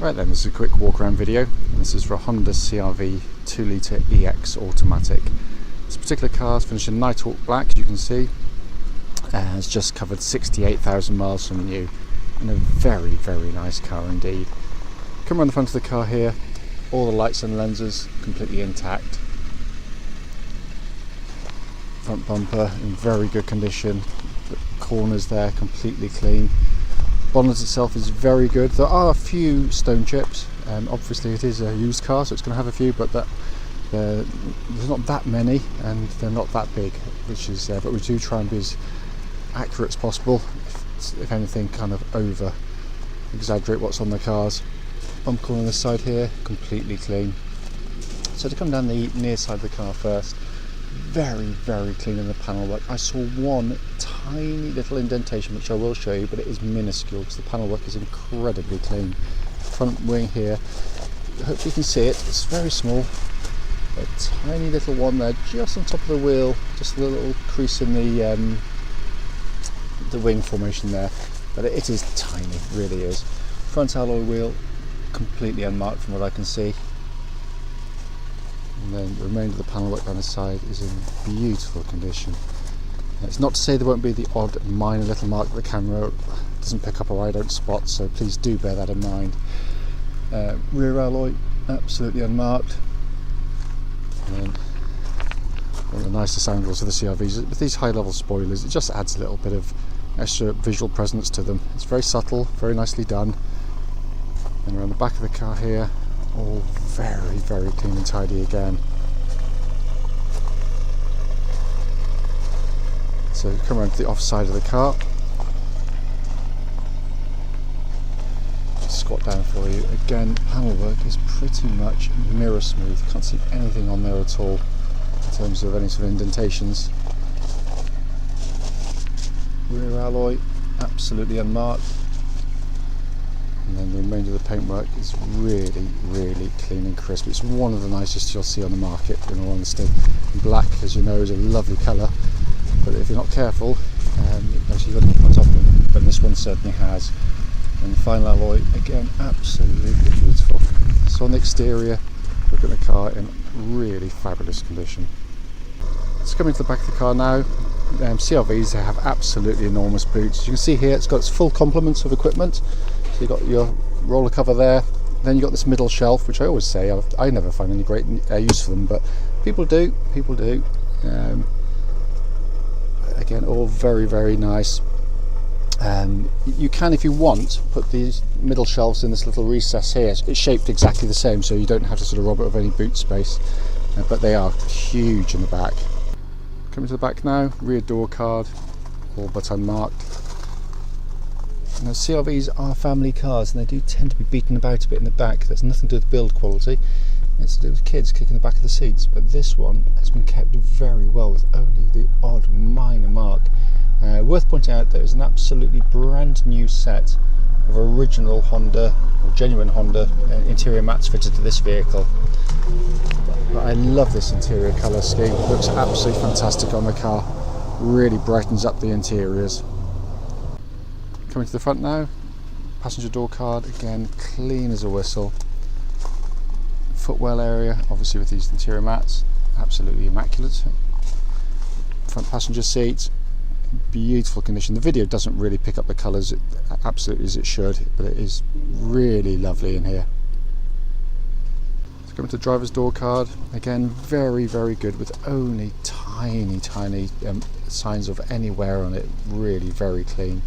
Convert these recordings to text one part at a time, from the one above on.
Right then, this is a quick walk around video, and this is for a Honda Cr-V 2 litre EX automatic. This particular car is finished in Nighthawk black, as you can see. It's just covered 68,000 miles from new, and a very, very nice car indeed. Come around the front of the car here, all the lights and lenses completely intact. Front bumper in very good condition, the corners there completely clean. Bonnet itself is very good. There are a few stone chips. Obviously it is a used car, so it's going to have a few, but there's not that many, and they're not that big, which is but we do try and be as accurate as possible, if anything kind of over exaggerate what's on the cars. Bump corner on this side here, completely clean. So to come down the near side of the car first, very, very clean in the panel work. I saw one tiny little indentation, which I will show you, but it is minuscule because the panel work is incredibly clean. Front wing here, hopefully you can see it, it's very small, a tiny little one there just on top of the wheel, just a little crease in the wing formation there, but it is tiny, really is. Front alloy wheel completely unmarked from what I can see. And then the remainder of the panel work down the side is in beautiful condition. It's not to say there won't be the odd minor little mark that the camera doesn't pick up or I don't spot, so please do bear that in mind. Rear alloy absolutely unmarked. And then one of the nicest angles of the CR-Vs with these high level spoilers, it just adds a little bit of extra visual presence to them. It's very subtle, very nicely done. And around the back of the car here, all very, very clean and tidy again. So come around to the off side of the car. Just squat down for you. Again, panel work is pretty much mirror smooth. Can't see anything on there at all in terms of any sort of indentations. Rear alloy absolutely unmarked. And then the remainder of the paintwork is really, really clean and crisp. It's one of the nicest you'll see on the market, in all honesty. Black, as you know, is a lovely colour, but if you're not careful, actually you've got to keep on top of them, but this one certainly has. And the final alloy, again, absolutely beautiful. So on the exterior, look at the car in really fabulous condition. Let's come into the back of the car now. CR-Vs, they have absolutely enormous boots. As you can see here, it's got its full complement of equipment. So you've got your roller cover there, then you've got this middle shelf, which I always say I never find any great use for them, but people do. Again, all very, very nice. You can, if you want, put these middle shelves in this little recess here. It's shaped exactly the same, so you don't have to sort of rob it of any boot space, but they are huge in the back. Coming to the back now, rear door card, all but unmarked. Now, CR-Vs are family cars, and they do tend to be beaten about a bit in the back. There's nothing to do with build quality, it's to do with kids kicking the back of the seats, but this one has been kept very well with only the odd minor mark. Worth pointing out, there's an absolutely brand new set of original Honda, or genuine Honda interior mats fitted to this vehicle. But I love this interior colour scheme, it looks absolutely fantastic on the car, really brightens up the interiors. Coming to the front now, passenger door card, again clean as a whistle. Footwell area, obviously with these interior mats, absolutely immaculate. Front passenger seat, beautiful condition. The video doesn't really pick up the colours absolutely as it should, but it is really lovely in here. Coming to the driver's door card, again very, very good with only tiny signs of any wear on it, really very clean.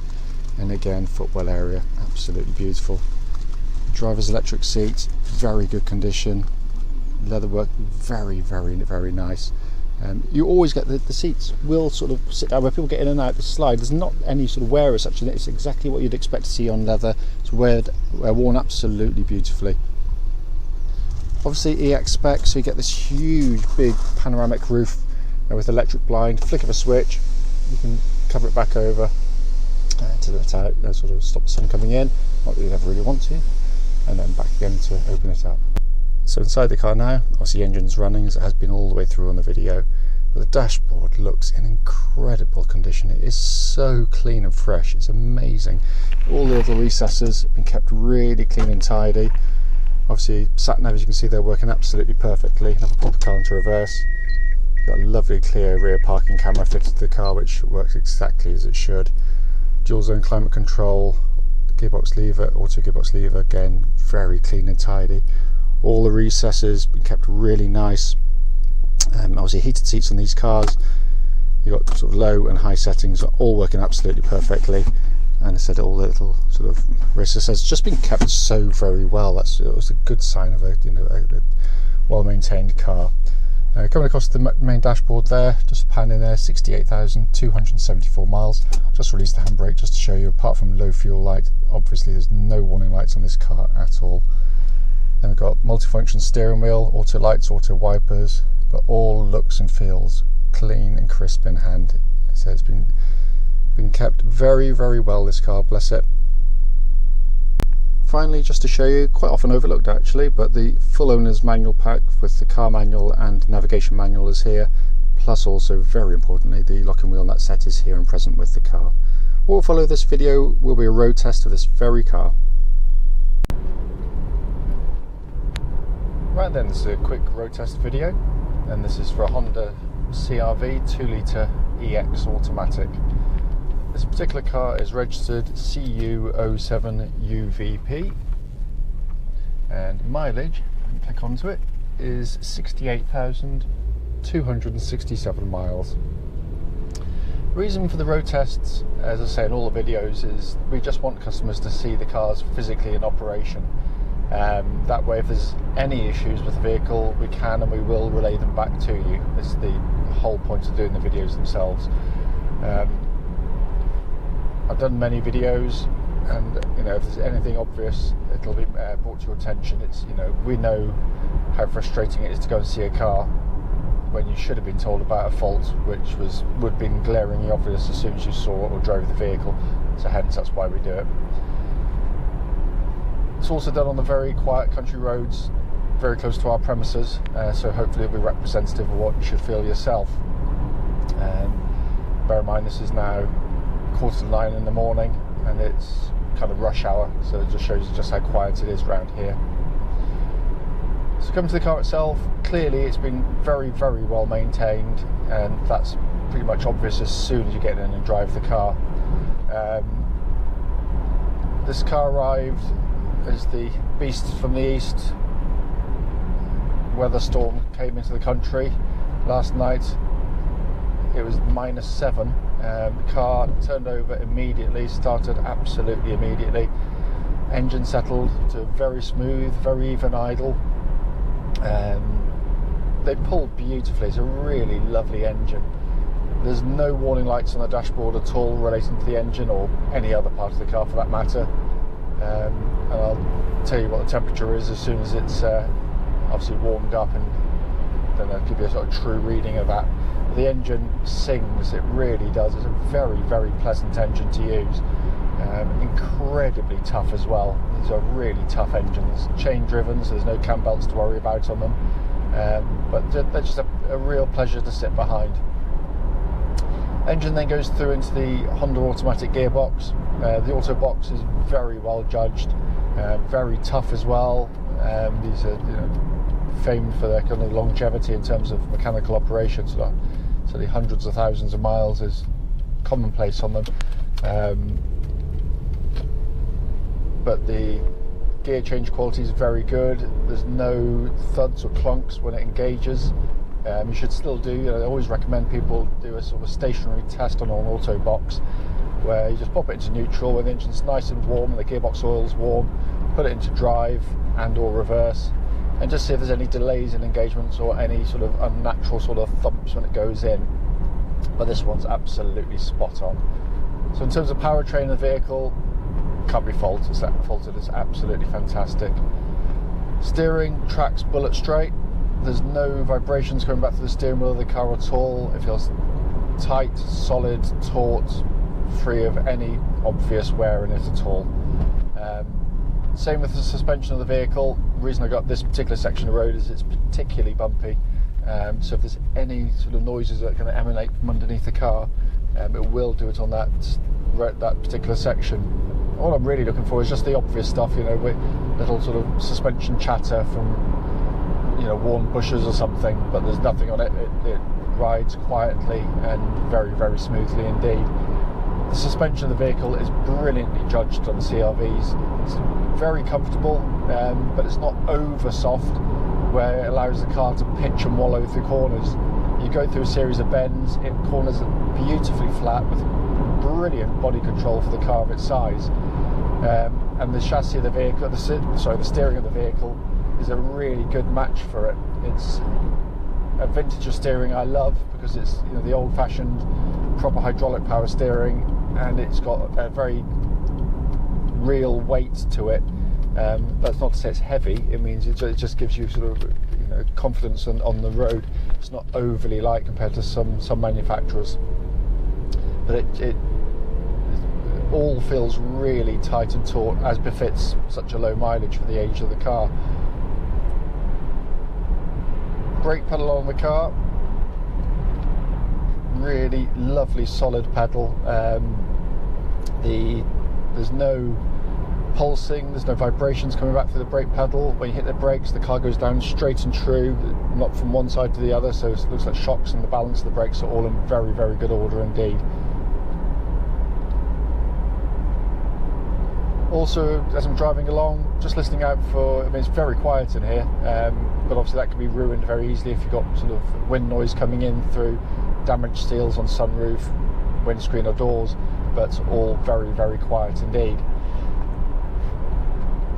And again, footwell area, absolutely beautiful. Driver's electric seat, very good condition. Leatherwork, very, very, very nice. You always get the seats will sort of sit down where people get in and out the slide. There's not any sort of wear as such in it. It's exactly what you'd expect to see on leather. It's worn absolutely beautifully. Obviously EX spec, so you get this huge big panoramic roof with electric blind. Flick of a switch, you can cover it back over to let out, sort of stop the sun coming in, not that you'd ever really want to, and then back again to open it up. So inside the car now, obviously the engine's running, as it has been all the way through on the video. But the dashboard looks in incredible condition. It is so clean and fresh, it's amazing. All the little recesses have been kept really clean and tidy. Obviously sat nav, as you can see, they're working absolutely perfectly. And if I pop the car into reverse, you've got a lovely clear rear parking camera fitted to the car, which works exactly as it should. Dual zone climate control, gearbox lever, auto gearbox lever, again very clean and tidy. All the recesses been kept really nice. Obviously heated seats on these cars. You've got sort of low and high settings, all working absolutely perfectly. And I said all the little sort of recesses just been kept so very well. It was a good sign of a well-maintained car. Coming across the main dashboard there, just panning there, 68,274 miles. Just released the handbrake just to show you, apart from low fuel light, obviously there's no warning lights on this car at all. Then we've got multifunction steering wheel, auto lights, auto wipers, but all looks and feels clean and crisp in hand. So it's been kept very, very well, this car, bless it. Finally, just to show you, quite often overlooked actually, but the full owner's manual pack with the car manual and navigation manual is here, plus also, very importantly, the locking wheel nut set is here and present with the car. What will follow this video will be a road test of this very car. Right then, this is a quick road test video, and this is for a Honda Cr-V 2-litre EX automatic. This particular car is registered CU07UVP, and mileage, click onto it, is 68,267 miles. Reason for the road tests, as I say in all the videos, is we just want customers to see the cars physically in operation. That way, if there's any issues with the vehicle, we can and we will relay them back to you. This is the whole point of doing the videos themselves. I've done many videos, and if there's anything obvious, it'll be brought to your attention. It's we know how frustrating it is to go and see a car when you should have been told about a fault, which would have been glaringly obvious as soon as you saw it or drove the vehicle. So hence, that's why we do it. It's also done on the very quiet country roads, very close to our premises, so hopefully it'll be representative of what you should feel yourself. Bear in mind, this is now 8:45 in the morning, and it's kind of rush hour, so it just shows just how quiet it is around here. So coming to the car itself, clearly it's been very, very well maintained, and that's pretty much obvious as soon as you get in and drive the car. This car arrived as the beast from the east. Weather storm came into the country last night. It was -7. The car turned over immediately, started absolutely immediately. Engine settled to very smooth, very even idle. They pulled beautifully. It's a really lovely engine. There's no warning lights on the dashboard at all relating to the engine or any other part of the car for that matter. And I'll tell you what the temperature is as soon as it's obviously warmed up, and then I'll give you a sort of true reading of that. The engine sings, it really does. It's a very, very pleasant engine to use. Incredibly tough as well. These are really tough engines. Chain driven, so there's no cam belts to worry about on them. But they're just a real pleasure to sit behind. Engine then goes through into the Honda automatic gearbox. The auto box is very well judged, very tough as well. These are famed for their kind of longevity in terms of mechanical operations. So the hundreds of thousands of miles is commonplace on them. But the gear change quality is very good. There's no thuds or clunks when it engages. You should still do, I always recommend people do a sort of stationary test on an auto box, where you just pop it into neutral when the engine's nice and warm and the gearbox oil's warm, put it into drive and or reverse, and just see if there's any delays in engagements or any sort of unnatural sort of thumps when it goes in. But this one's absolutely spot on. So in terms of powertrain of the vehicle, can't be faulted. It's absolutely fantastic. Steering tracks bullet straight. There's no vibrations coming back to the steering wheel of the car at all. It feels tight, solid, taut, free of any obvious wear in it at all. Same with the suspension of the vehicle. The reason I got this particular section of road is it's particularly bumpy. so if there's any sort of noises that are going to emanate from underneath the car, it will do it on that particular section. All I'm really looking for is just the obvious stuff, you know, with little sort of suspension chatter from, you know, worn bushes or something, but there's nothing on it. It rides quietly and very, very smoothly indeed. The suspension of the vehicle is brilliantly judged on the Cr-Vs. It's very comfortable, but it's not over soft, where it allows the car to pitch and wallow through corners. You go through a series of bends, it corners beautifully flat with brilliant body control for the car of its size. And the chassis of the vehicle, the steering of the vehicle is a really good match for it. It's a vintage of steering I love, because it's, you know, the old-fashioned proper hydraulic power steering, and it's got a very real weight to it. That's not to say it's heavy. It means it just gives you sort of, you know, confidence on the road. It's not overly light compared to some manufacturers, but it all feels really tight and taut, as befits such a low mileage for the age of the car. Brake pedal on the car, really lovely solid pedal. There's no pulsing, there's no vibrations coming back through the brake pedal. When you hit the brakes, the car goes down straight and true, not from one side to the other, so it looks like shocks and the balance of the brakes are all in very, very good order indeed. Also, as I'm driving along, just listening out for, I mean, it's very quiet in here, but obviously that can be ruined very easily if you've got sort of wind noise coming in through damaged seals on sunroof, windscreen or doors, but all very, very quiet indeed.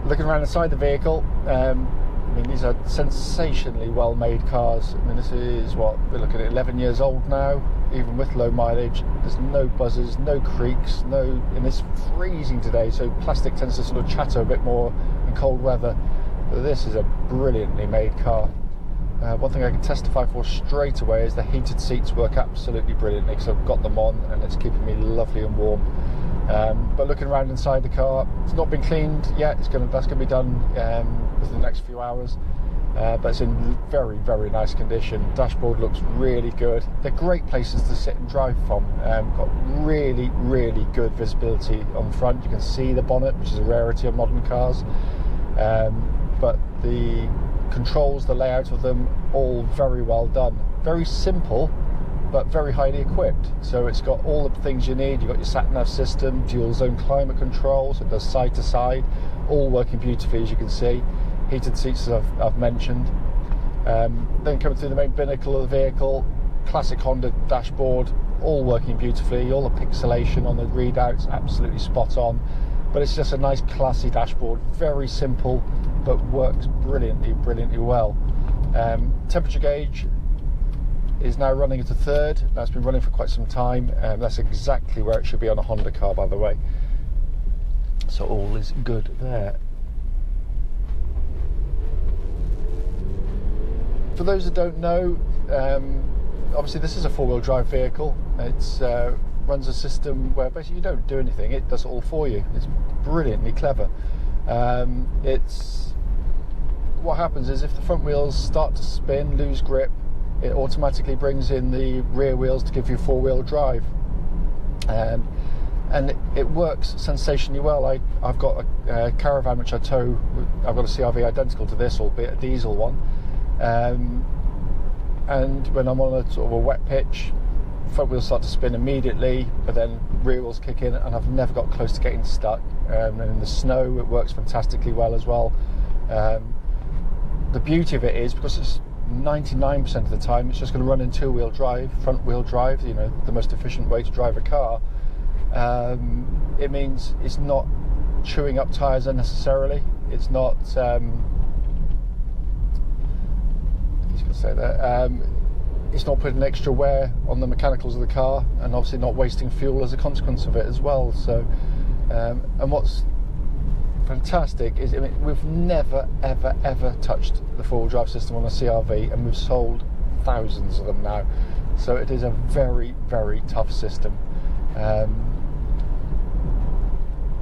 Looking around inside the vehicle, I mean, these are sensationally well made cars. I mean, this is what we're looking at, 11 years old now, even with low mileage. There's no buzzers, no creaks, and it's freezing today, so plastic tends to sort of chatter a bit more in cold weather, but this is a brilliantly made car. One thing I can testify for straight away is the heated seats work absolutely brilliantly, because I've got them on and it's keeping me lovely and warm. But looking around inside the car, it's not been cleaned yet. That's going to be done within the next few hours, but it's in very, very nice condition. Dashboard looks really good. They're great places to sit and drive from. Got really, really good visibility on the front. You can see the bonnet, which is a rarity on modern cars, but the controls, the layout of them, all very well done. Very simple, but very highly equipped. So it's got all the things you need. You've got your sat-nav system, dual zone climate control, so it does side to side, all working beautifully, as you can see. Heated seats, as I've mentioned. Then coming through the main binnacle of the vehicle, classic Honda dashboard, all working beautifully. All the pixelation on the readouts, absolutely spot on. But it's just a nice classy dashboard, very simple, but works brilliantly, brilliantly well. Temperature gauge is now running at a third. That's been running for quite some time. That's exactly where it should be on a Honda car, by the way. So all is good there. For those that don't know, obviously this is a four-wheel drive vehicle. It's runs a system where basically you don't do anything, it does it all for you. It's brilliantly clever. What happens is if the front wheels start to spin, lose grip, it automatically brings in the rear wheels to give you four-wheel drive, and it works sensationally well. I've got a Caravan which I tow. I've got a Cr-V identical to this, albeit a diesel one, and when I'm on a sort of a wet pitch, front wheels start to spin immediately, but then rear wheels kick in, and I've never got close to getting stuck. And in the snow, it works fantastically well as well. The beauty of it is, because it's 99% of the time it's just going to run in two-wheel drive, front wheel drive, you know, the most efficient way to drive a car. It means it's not chewing up tyres unnecessarily. It's not it's not putting extra wear on the mechanicals of the car, and obviously not wasting fuel as a consequence of it as well. So and what's fantastic is, I mean, we've never ever touched the four-wheel drive system on a Cr-V, and we've sold thousands of them now, so it is a very, very tough system.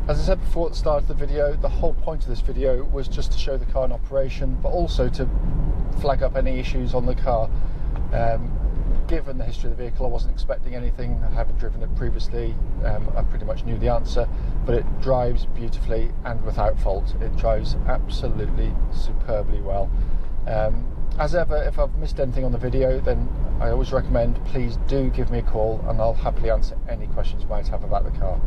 As I said before at the start of the video, the whole point of this video was just to show the car in operation, but also to flag up any issues on the car. Given the history of the vehicle, I wasn't expecting anything. I haven't driven it previously. I pretty much knew the answer, but it drives beautifully and without fault. It drives absolutely superbly well. As ever, if I've missed anything on the video, then I always recommend please do give me a call and I'll happily answer any questions you might have about the car.